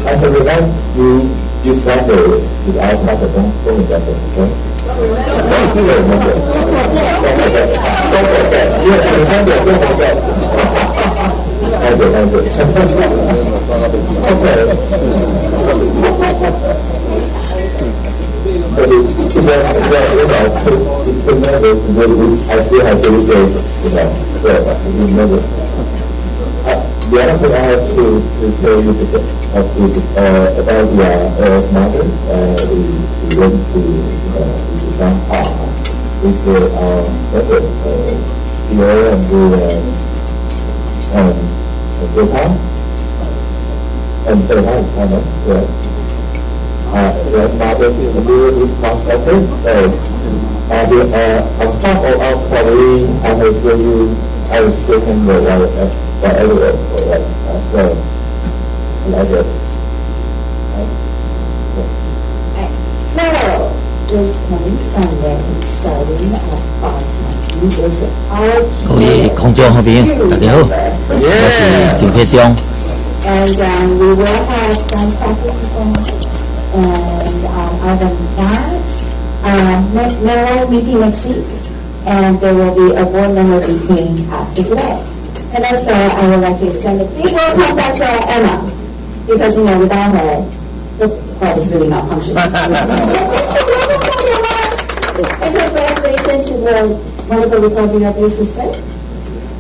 As a result, you struggle with our part of the justice, okay? Don't forget. I still have 3 days, so you remember. The other thing I have to tell you about the matter, we went to Shanghai. Is the PO and the Japan and Japan is China, right? Now this constructed. On top of our quality, I will show him whatever, right? So, like that. Fellow is coming from there, starting at 5:19. Is our 各位空中好朋友，大家好，我是邱克中。And we will have some participants and other that narrow meeting next week, and there will be a board member meeting after today. And also, I would like to extend a big welcome back to Emma, because without her, the club is really not functioning. And congratulations to the wonderful recovery of your sister.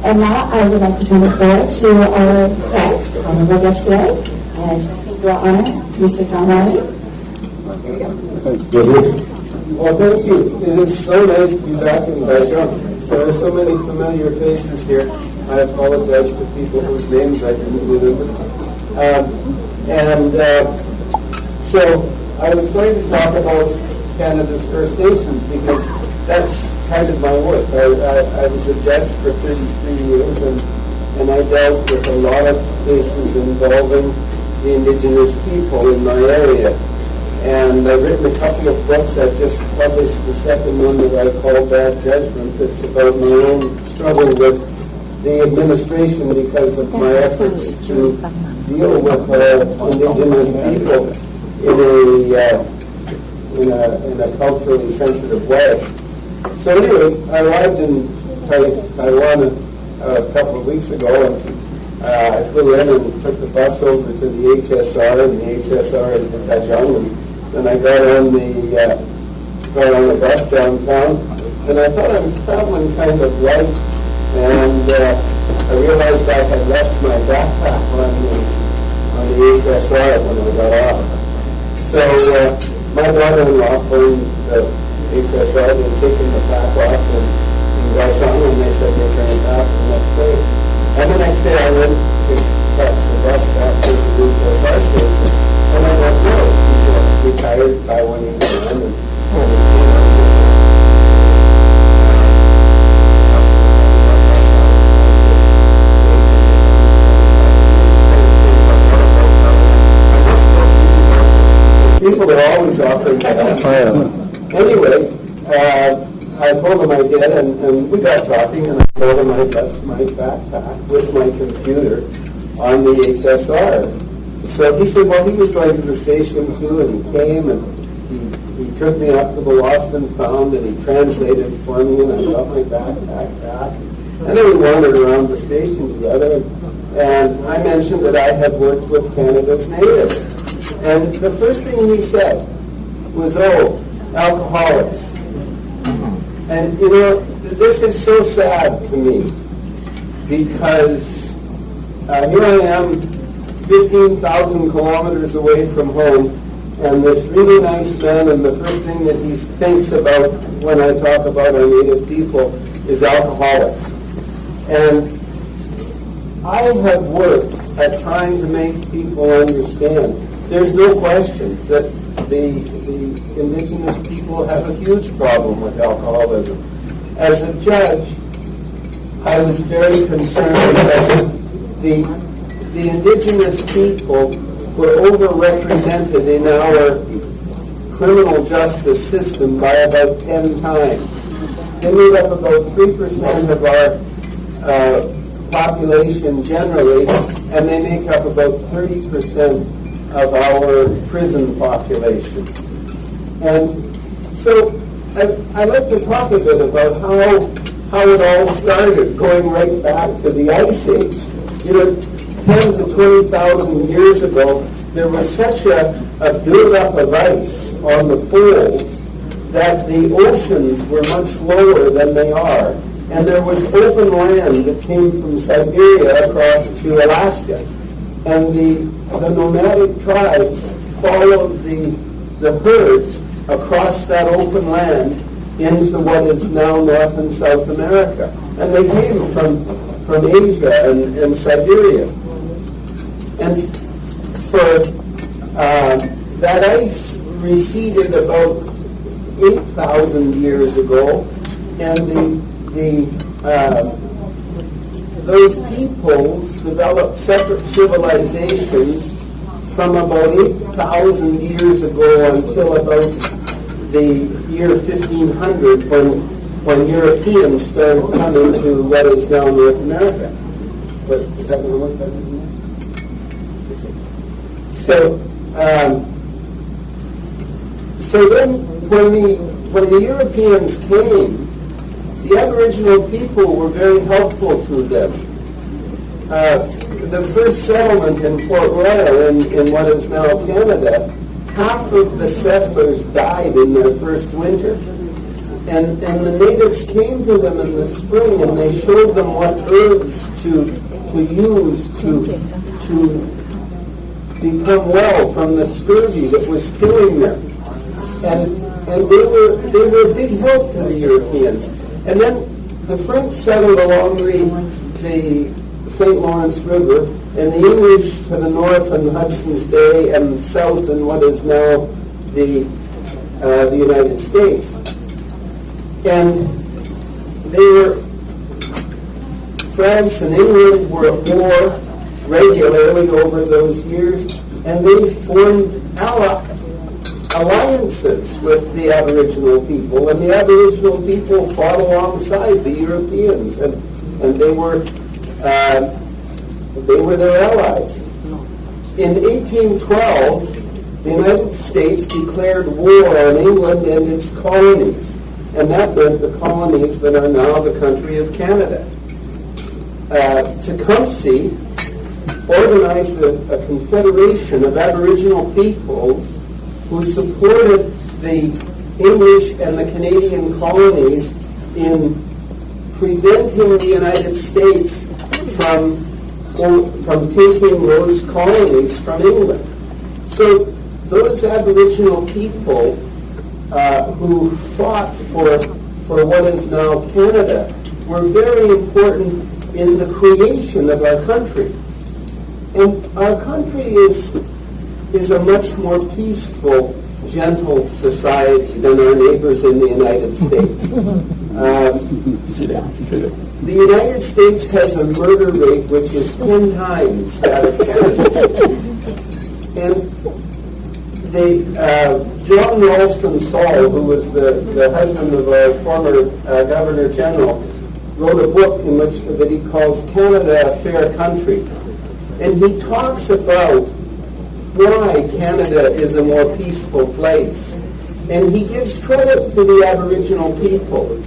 And now I would like to turn the floor to our guest, honorable guest today, and your honor, Mr. John Riley. Well, thank you. It is so nice to be back in Daejeon. There are so many familiar faces here. I apologize to people whose names I didn't remember. So I was going to talk about Canada's First Nations because that's kind of my work. I was a judge for 33 years and I dealt with a lot of cases involving the Indigenous people in my area. And I've written a couple of books. I've just published the second one that I call Bad Judgment. It's about my own struggle with the administration because of my efforts to deal with Indigenous people in a culturally sensitive way. So anyway, I arrived in Taiwan a couple of weeks ago, and I flew in and took the bus over to the HSR and the HSR into Daejeon, and then I got on the bus downtown, and I thought I'm traveling kind of light. And I realized I had left my backpack on the HSR when I got off. So my brother-in-law phoned the HSR. They'd taken the pack off in Daejeon, and they said they'd bring it back the next day. And the next day I went to catch the bus back to the HSR station, and I went, no, he's a retired Taiwanese man. People are always offering that. Anyway, I told him I did, and we got talking, and I told him I left my backpack with my computer on the HSR. So he said, well, he was going to the station too, and he came, and he took me up to the Lost and Found, and he translated for me, and I got my backpack back. And then we wandered around the station together, and I mentioned that I had worked with Canada's natives. And the first thing he said was, "Oh, alcoholics." And you know, this is so sad to me because here I am, 15,000 kilometers away from home, and this really nice man, and the first thing that he thinks about when I talk about our native people is alcoholics. And I have worked at trying to make people understand. There's no question that the indigenous people have a huge problem with alcoholism. As a judge, I was very concerned because the indigenous people were overrepresented in our criminal justice system by about 10 times. They made up about 3% of our population generally, and they make up about 30% of our prison population. And so I'd like to talk a bit about how it all started, going right back to the Ice Age. You know, 10 to 20,000 years ago, there was such a buildup of ice on the poles that the oceans were much lower than they are. And there was open land that came from Siberia across to Alaska. And the nomadic tribes followed the herds across that open land into what is now North and South America. And they came from Asia and Siberia. And for that ice receded about 8,000 years ago, and those peoples developed separate civilizations from about 8,000 years ago until about the year 1500 when Europeans started coming to what is now North America. But is that going to work better than this? So then when the Europeans came, the Aboriginal people were very helpful to them. The first settlement in Port Royal in what is now Canada, half of the settlers died in their first winter. And the natives came to them in the spring, and they showed them what herbs to use to become well from the scurvy that was killing them. And they were a big help to the Europeans. And then the French settled along the St. Lawrence River, and the English to the north in Hudson's Bay and south in what is now the United States. And France and England were at war regularly over those years, and they formed alliances with the Aboriginal people, and the Aboriginal people fought alongside the Europeans, and they were their allies. In 1812, the United States declared war on England and its colonies, and that meant the colonies that are now the country of Canada. Tecumseh organized a confederation of Aboriginal peoples who supported the English and the Canadian colonies in preventing the United States from taking those colonies from England. So those Aboriginal people who fought for what is now Canada were very important in the creation of our country. And our country is a much more peaceful, gentle society than our neighbors in the United States. The United States has a murder rate which is 10 times that of Canada. And John Ralston Saul, who was the husband of our former Governor General, wrote a book in which that he calls Canada a Fair Country. And he talks about why Canada is a more peaceful place. And he gives credit to the Aboriginal people.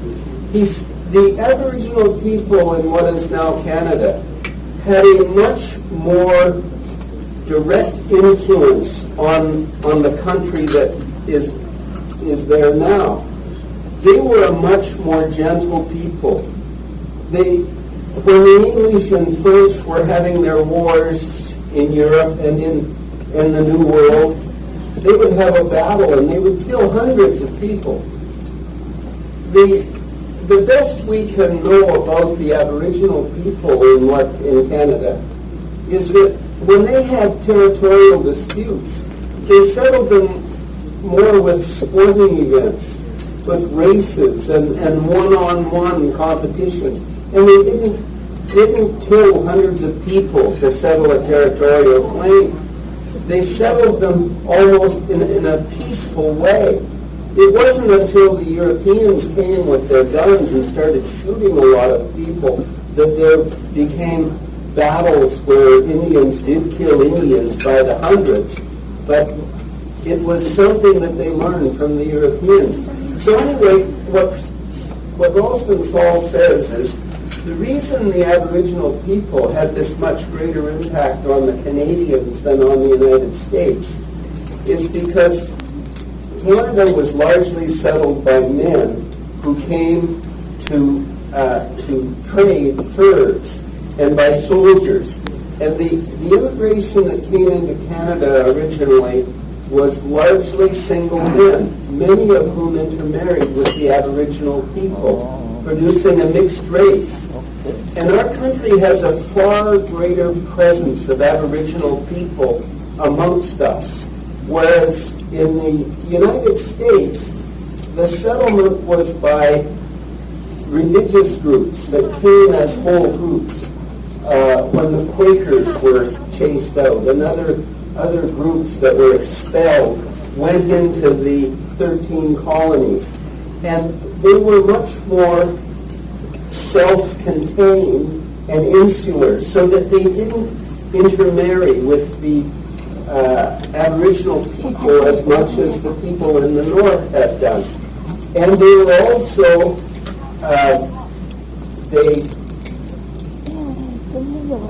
The Aboriginal people in what is now Canada had a much more direct influence on the country that is there now. They were a much more gentle people. When the English and French were having their wars in Europe and in the New World, they would have a battle and they would kill hundreds of people. The best we can know about the Aboriginal people in Canada is that when they had territorial disputes, they settled them more with sporting events, with races and one-on-one competitions. And they didn't kill hundreds of people to settle a territorial claim. They settled them almost in a peaceful way. It wasn't until the Europeans came with their guns and started shooting a lot of people that there became battles where Indians did kill Indians by the hundreds. But it was something that they learned from the Europeans. So anyway, what Ralston Saul says is the reason the Aboriginal people had this much greater impact on the Canadians than on the United States is because Canada was largely settled by men who came to trade furs and by soldiers. And the immigration that came into Canada originally was largely single men, many of whom intermarried with the Aboriginal people, producing a mixed race. And our country has a far greater presence of Aboriginal people amongst us, whereas in the United States, the settlement was by religious groups that came as whole groups when the Quakers were chased out and other groups that were expelled went into the 13 colonies. And they were much more self-contained and insular, so that they didn't intermarry with the Aboriginal people as much as the people in the north had done. And they were also,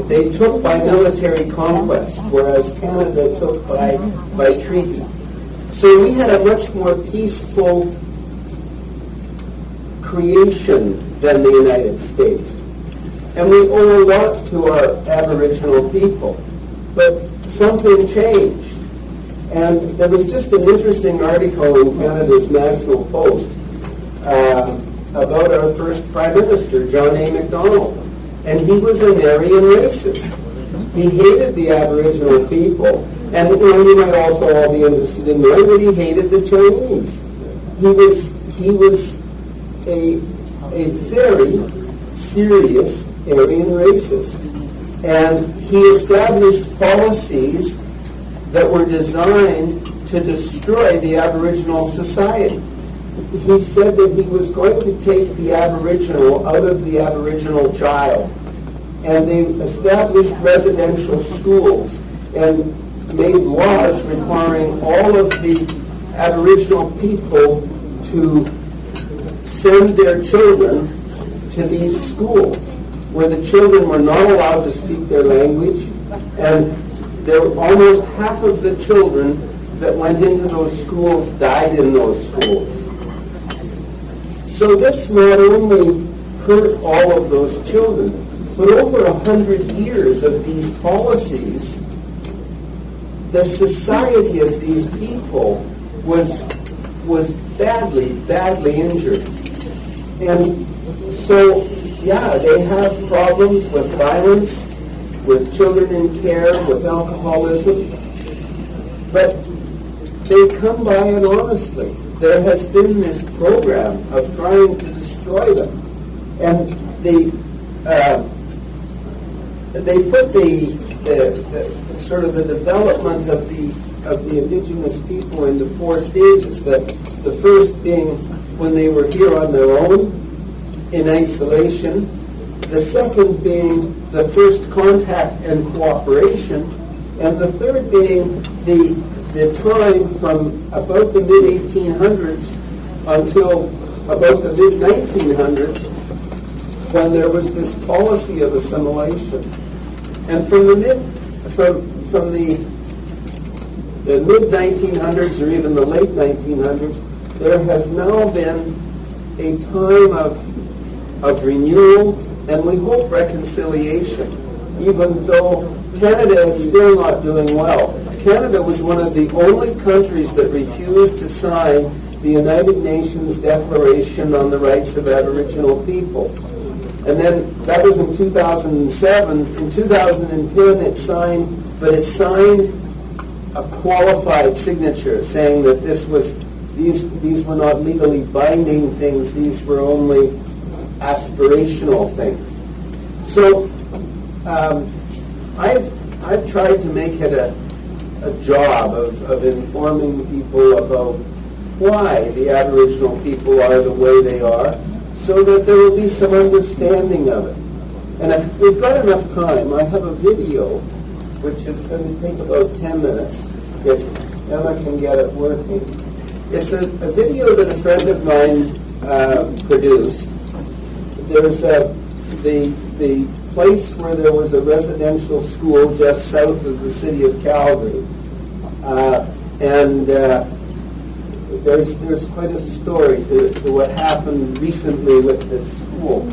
they took by military conquest, whereas Canada took by treaty. So we had a much more peaceful creation than the United States. And we owe a lot to our Aboriginal people. But something changed. And there was just an interesting article in Canada's National Post about our first Prime Minister, John A. Macdonald. And he was an Aryan racist. He hated the Aboriginal people. And you might also all be interested in knowing that he hated the Chinese. He was a very serious Aryan racist. And he established policies that were designed to destroy the Aboriginal society. He said that he was going to take the Aboriginal out of the Aboriginal child. And they established residential schools and made laws requiring all of the Aboriginal people to send their children to these schools, where the children were not allowed to speak their language, and there were almost half of the children that went into those schools died in those schools. So this not only hurt all of those children, but over 100 years of these policies, the society of these people was badly injured. And so, yeah, they have problems with violence, with children in care, with alcoholism, but they come by it honestly. There has been this program of trying to destroy them. And they put the sort of the development of the indigenous people into 4 stages. The first being when they were here on their own, in isolation. The second being the first contact and cooperation. And the third being the time from about the mid-1800s until about the mid-1900s, when there was this policy of assimilation. And from from the mid-1900s or even the late 1900s, there has now been a time of renewal and we hope reconciliation, even though Canada is still not doing well. Canada was one of the only countries that refused to sign the United Nations Declaration on the Rights of Aboriginal Peoples. And then that was in 2007. In 2010 it signed, but it signed a qualified signature saying that these were not legally binding things, these were only aspirational things. So I've tried to make it a job of informing people about why the Aboriginal people are the way they are, so that there will be some understanding of it. And if we've got enough time, I have a video which is going to take about 10 minutes, if Emma can get it working. It's a video that a friend of mine produced. There's the place where there was a residential school just south of the city of Calgary. There's quite a story to what happened recently with this school.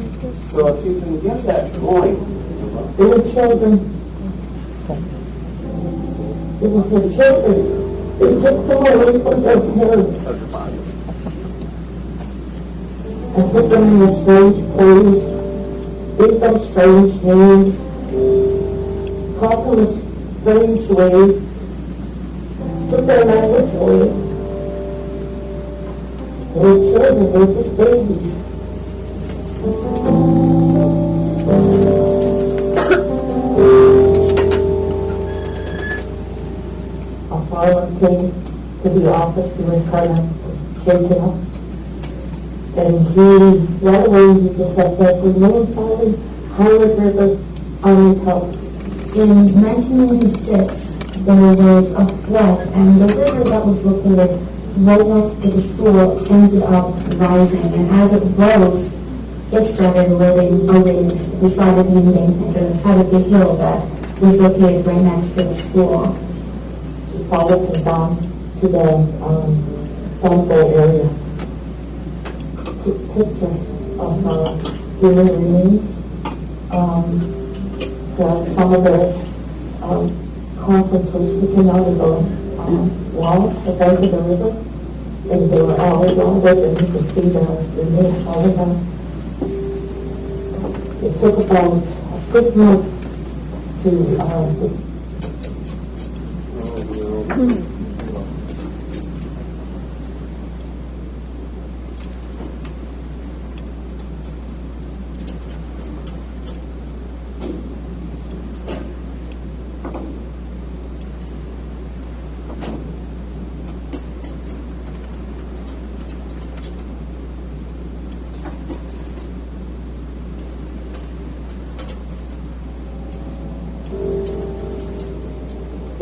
So if you can get that going. There were children. It was the children. They took them away from their parents and put them in a strange place, gave them strange names, taught them a strange way, took their language away. They were children, they were just babies. A farmer came to the office. He was kind of shaken up. And right away he just said that the main family, Howard River, Army Health. In 1996, there was a flood, and the river that was located right next to the school ended up rising, and as it rose, it started eroding away the side of the side of the hill that was located right next to the school. He followed him down to the Dumbo area. Took pictures of human remains. Some of the coffins were sticking out of the wall at the bank of the river, and they were all rounded, and you could see the remains all of them. It took about a good month to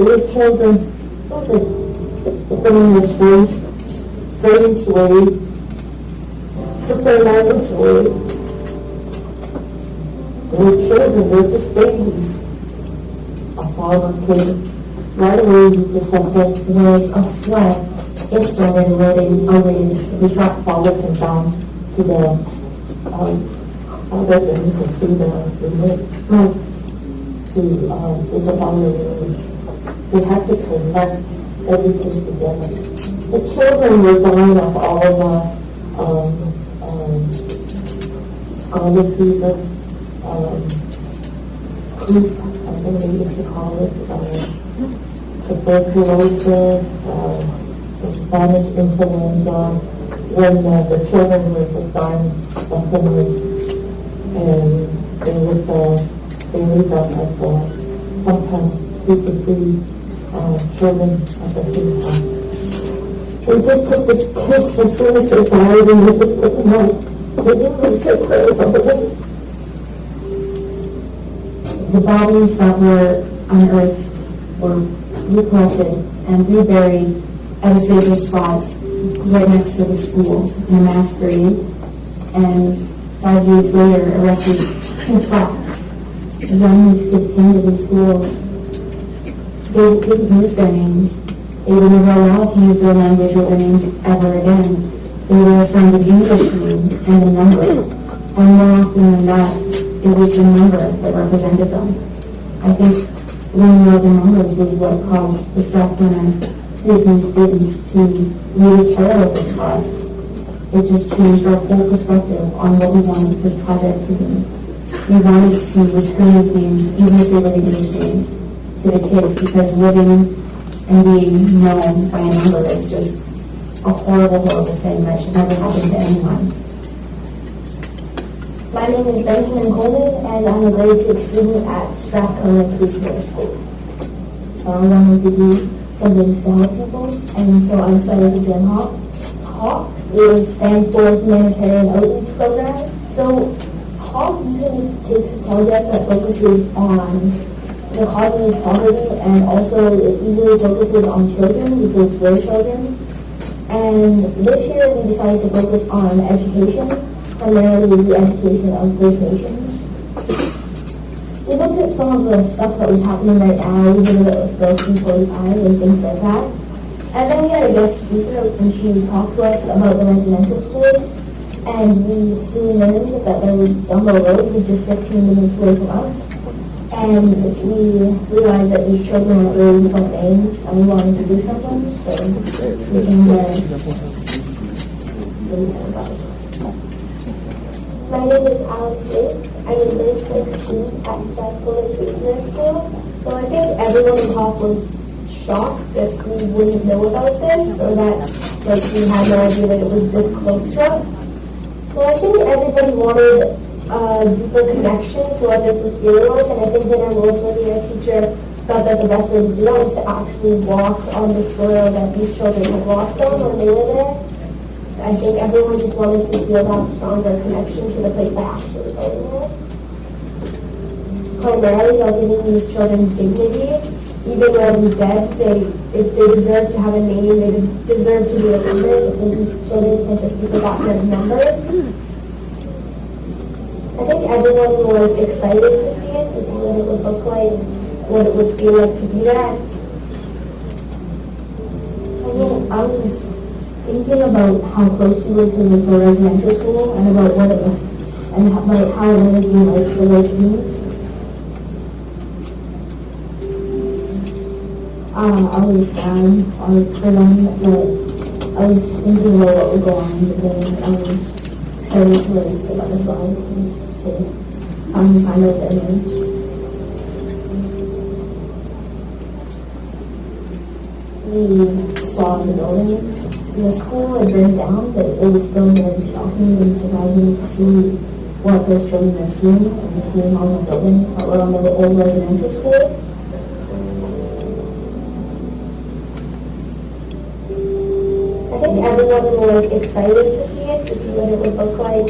there were children that in a strange way, took their language away. They were children, they were just babies. A farmer came right away. He just said that there was a flood. It started eroding away. We followed him down to the outlet, and you can see the it's about we had to connect everything together. The children were dying of all the scarlet fever, croup, I think they used to call it, tuberculosis, the Spanish influenza, when the children were just dying suddenly, and they would up at sometimes 2 to 3 children at the same time. They just took the kids as soon as they died, and they just put them out. They didn't even say prayers over them. The bodies that were unearthed were recollected and reburied at a safer spot right next to the school in a mass grave, and 5 years later erected 2 plaques when these kids came to these schools. they didn't use their names. They were never allowed to use their language or their names ever again. They were assigned an English name and a number. And more often than that, it was the number that represented them. I think learning all the numbers was what caused the Strathcona Prison students to really care about this cause. It just changed our whole perspective on what we wanted this project to be. We wanted to return these names, even if they were English names, to the kids, because living and being known by a number is just a horrible, horrible thing that should never happen to anyone. My name is Benjamin Coleman, and I'm a grade 6 student at Strathcona Preschool School. I wanted to do some things to help people, and so I started to join HAWK, which stands for Humanitarian Outreach Program. So HAWK usually takes a project that focuses on the causes of poverty, and also it usually focuses on children, because we're children. And this year we decided to focus on education, primarily the education of First Nations. We looked at some of the stuff that was happening right now, we did it with Bill C-45 and things like that. And then we had a guest speaker, and she talked to us about the residential schools, and we soon learned that there was Dumbo Road, which is 15 minutes away from us. And we realized that these children are really different names, and we wanted to do something, so we can do something about it. My name is Alex Bates. I'm a grade 6 student at Strathcona Preschool School. So I think everyone in HAWK was shocked that we wouldn't know about this, or that we had no idea that it was this close to us. So I think everybody wanted a deeper connection to what this was feeling like, and I think that our Rosemary, our teacher, thought that the best way to do that was to actually walk on the soil that these children had walked on when they were there. I think everyone just wanted to feel that stronger connection to the place that actually going there. Primarily, by giving these children dignity, even when dead, they deserve to have a name, they deserve to be remembered, and these children can't just be forgotten as numbers. I think everyone was excited to see it, to see what it would look like, what it would feel like to be there. I was thinking about how close we were to the residential school, and about what it was, and about how it would be like for those students. I was sad for them, but I was thinking about what would go on today. I was excited to release the butterflies and to find out the image. We saw the building. The school had burned down, but it was still very shocking and surprising to see what those children are seeing, and seeing all the buildings that were on the old residential school. I think everyone was excited to see it, to see what it would look like,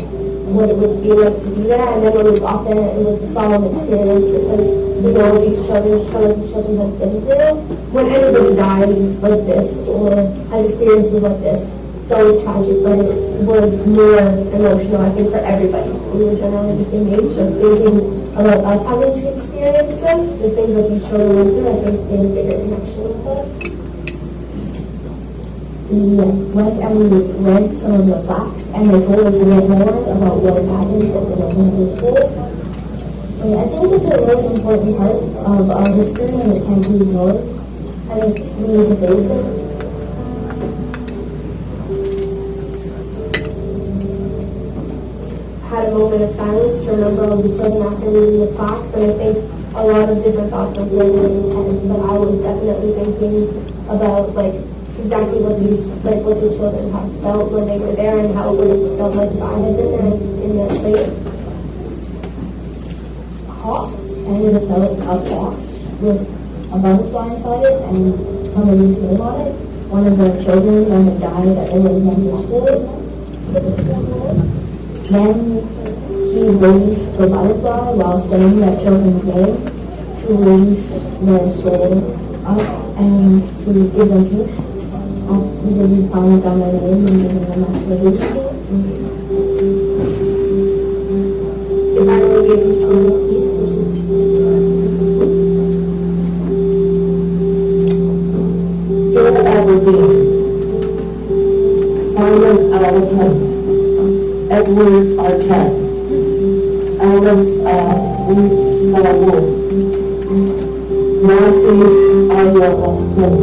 what it would feel like to be there, and then when we walked in, it was a solemn experience, because you know what these children have been through. When anybody dies like this, or has experiences like this, it's always tragic, but it was more emotional, I think, for everybody. We were generally the same age, so thinking about us having to experience this, the things that these children went through, I think made a bigger connection with us. We went and we read some of the facts, and they told us a bit more about what had happened at the residential school. And I think it's a really important part of our history, and it can't be ignored. I think we need to face it. Had a moment of silence to remember all these children after reading the facts, and I think a lot of different thoughts were really intense, but I was definitely thinking about exactly what these children have felt when they were there, and how it would have felt like if I had been there in their place. HAWK ended us out a box with a butterfly inside it and somebody's name on it. One of the children when it died at the residential school. Then he raised the butterfly while saying that children's name to raise their soul up and to give them peace. After we found out their name and giving them that release. If I really gave these children peace, which is Simon Allison, Edward Arquette, Alan Reed Malawood, Narcissus Aya Austin,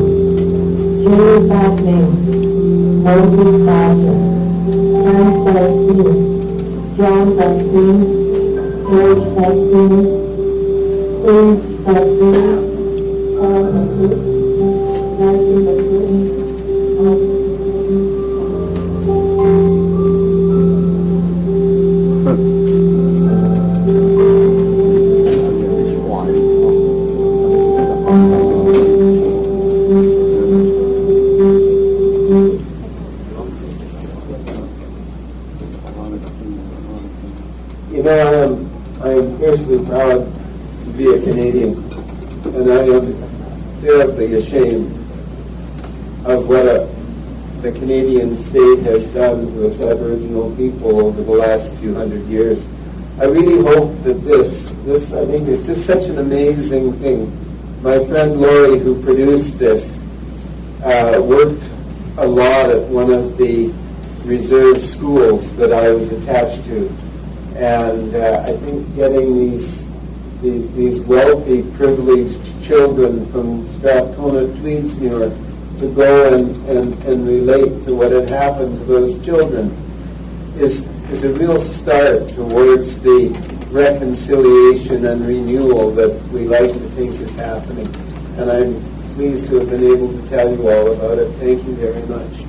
Jerry Batman, Moses Badger, Frank Dustin, John Dustin, George Dustin, Chris Dustin, Paul McCook, Nancy McCook, You know, I am fiercely proud to be a Canadian, and I am terribly ashamed of what the Canadian state has done to its Aboriginal people over the last few hundred years. I really hope that this I think is just such an amazing thing. My friend Laurie, who produced this, worked a lot at one of the reserve schools that I was attached to. And I think getting these wealthy, privileged children from Strathcona, Tweedsmuir to go and relate to what had happened to those children is a real start towards the reconciliation and renewal that we like to think is happening. And I'm pleased to have been able to tell you all about it. Thank you very much.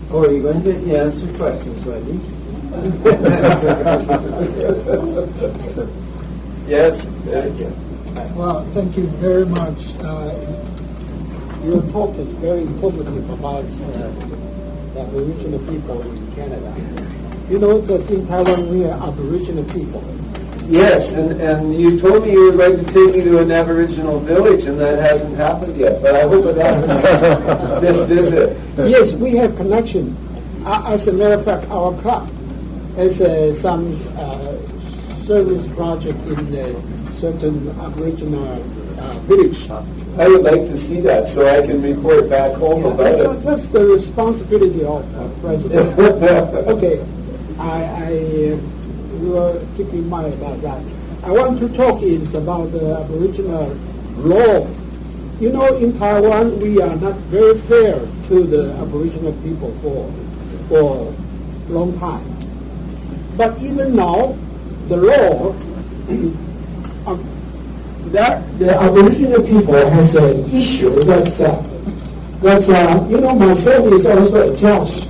Oh, are you going to answer questions, Wendy? Yes, thank you. Well, thank you very much. Your talk is very informative about the Aboriginal people in Canada. You know that in Taiwan we are Aboriginal people. Yes, and you told me you were going to take me to an Aboriginal village, and that hasn't happened yet, but I hope it happens this visit. Yes, we have connection. As a matter of fact, our club has some service project in a certain Aboriginal village. I would like to see that so I can report back home about it. That's the responsibility of the president. Okay, we will keep in mind about that. I want to talk is about the Aboriginal law. You know, in Taiwan, we are not very fair to the Aboriginal people for a long time. But even now, the law, that the Aboriginal people has an issue that's you know, my son is also a judge.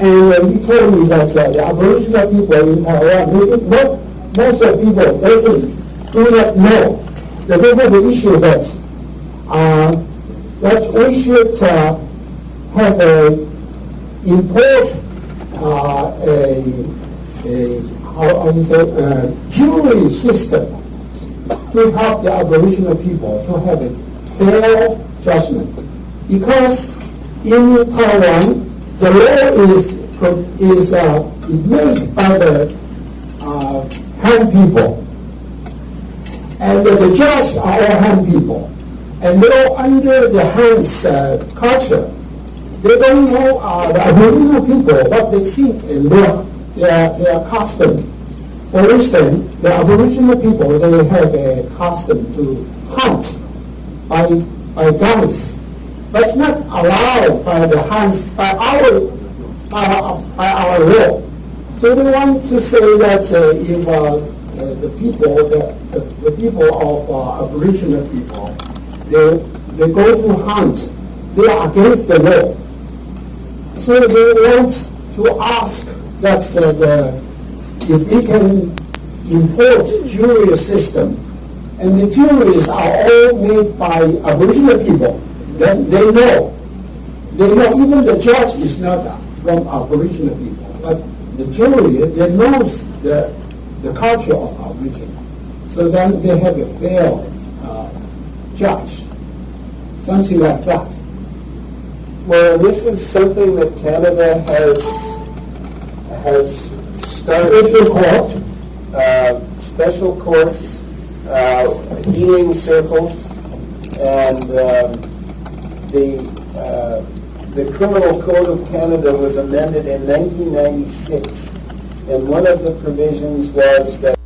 And he told me that the Aboriginal people in Taiwan, most of people do not know that they have an issue that we should have import jury system to help the Aboriginal people to have a fair judgment. Because in Taiwan, the law is made by the Han people, and the judge are all Han people, and they're all under the Han's culture. They don't know the Aboriginal people what they think and their custom. For instance, the Aboriginal people, they have a custom to hunt by guns. But it's not allowed by the Hans, by our law. So they want to say that if the people of Aboriginal people, they go to hunt, they are against the law. So they want to ask that if we can import jury system, and the juries are all made by Aboriginal people. Then they know, even the judge is not from Aboriginal people, but the jury, they knows the culture of Aboriginal. So then they have a fair judge, something like that. Well, this is something that Canada has started. Special court. Special courts healing circles, and the Criminal Code of Canada was amended in 1996, and one of the provisions was that